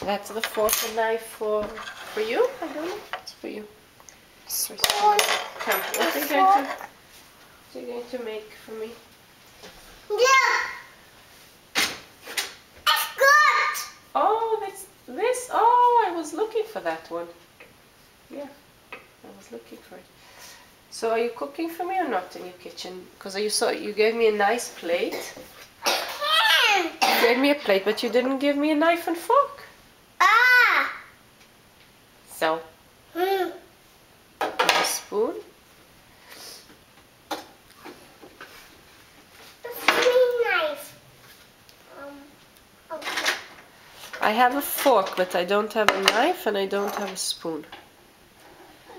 That's the fork and knife for you? I don't know. It's for you. Come, what are you going to make for me? Yeah. It's good. Oh, this. Oh, I was looking for that one. Yeah, I was looking for it. So are you cooking for me or not in your kitchen? Because you gave me a nice plate. You gave me a plate, but you didn't give me a knife and fork. Ah. So, a spoon. Knife. Okay. I have a fork, but I don't have a knife and I don't have a spoon.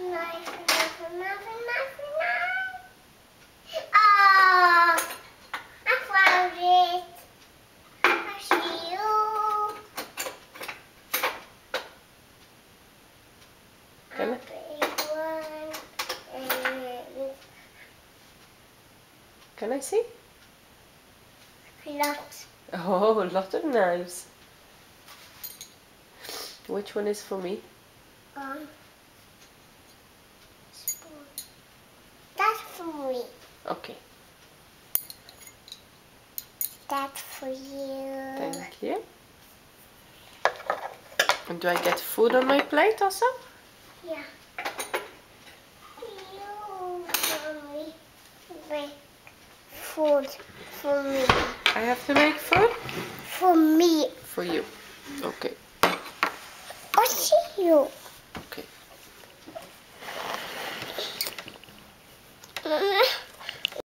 Knife. Ah, I found it. I see you. Can I? A big one. And Can I see? lots. Oh, a lot of knives. Which one is for me? Spoon. That's for me. Okay. That's for you. Thank you. And do I get food on my plate also? Yeah. You for me. Make food for me. I have to make food? For me. For you. Okay. What's you? Okay.